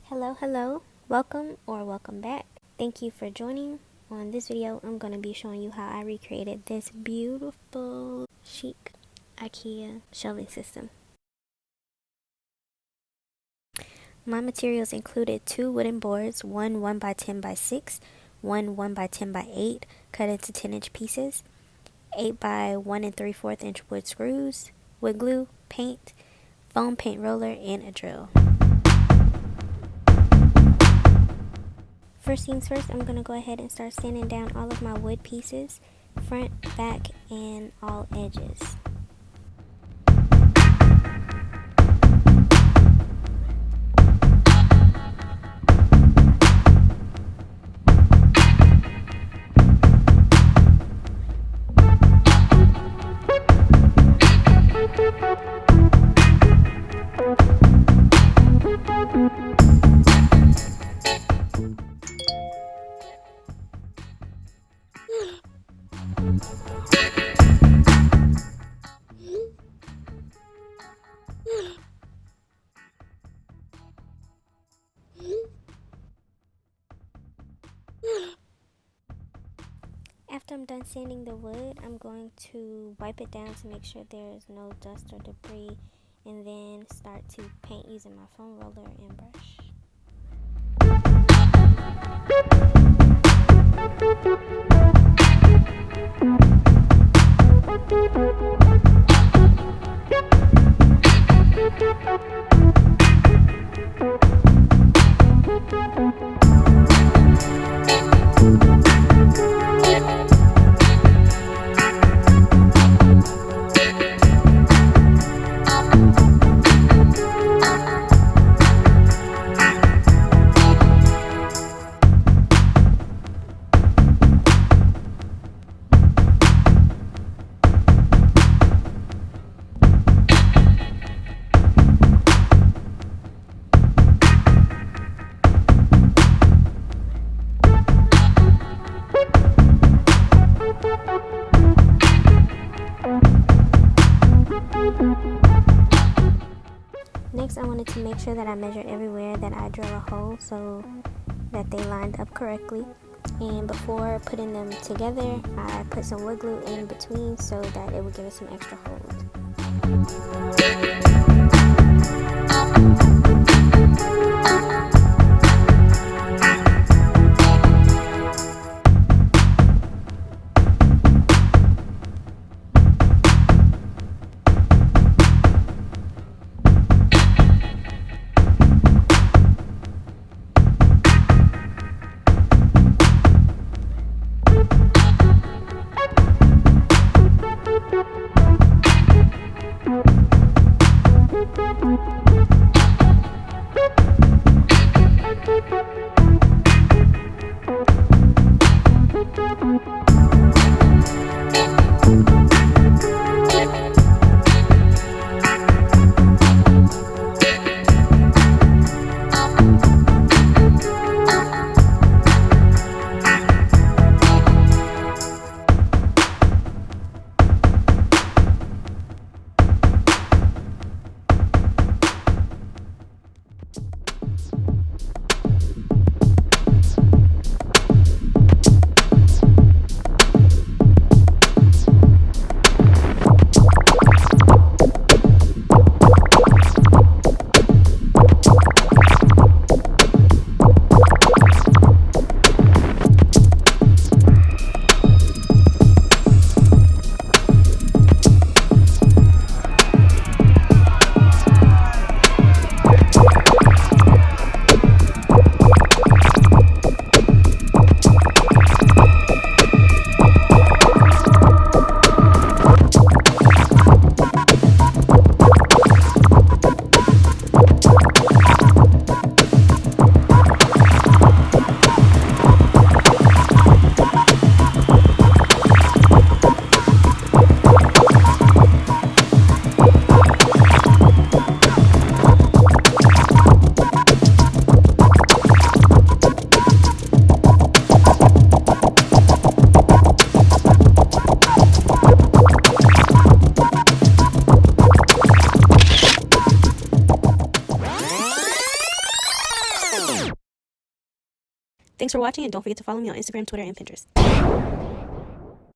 Hello, welcome or welcome back. Thank you for joining. On this video, I'm going to be showing you how I recreated this beautiful, chic Ikea shelving system. My materials included 2 wooden boards, one 1x10x6, one 1x10x8, cut into 10-inch pieces, 8 by 1 3/4 inch wood screws, wood glue, paint, foam paint roller, and a drill. First things first, I'm going to go ahead and start sanding down all of my wood pieces, front, back, and all edges. After I'm done sanding the wood, I'm going to wipe it down to make sure there's no dust or debris, and then start to paint using my foam roller and brush. Next, I wanted to make sure that I measured everywhere that I drill a hole so that they lined up correctly. And before putting them together, I put some wood glue in between so that it would give it some extra hold. Thanks for watching, and don't forget to follow me on Instagram, Twitter, and Pinterest.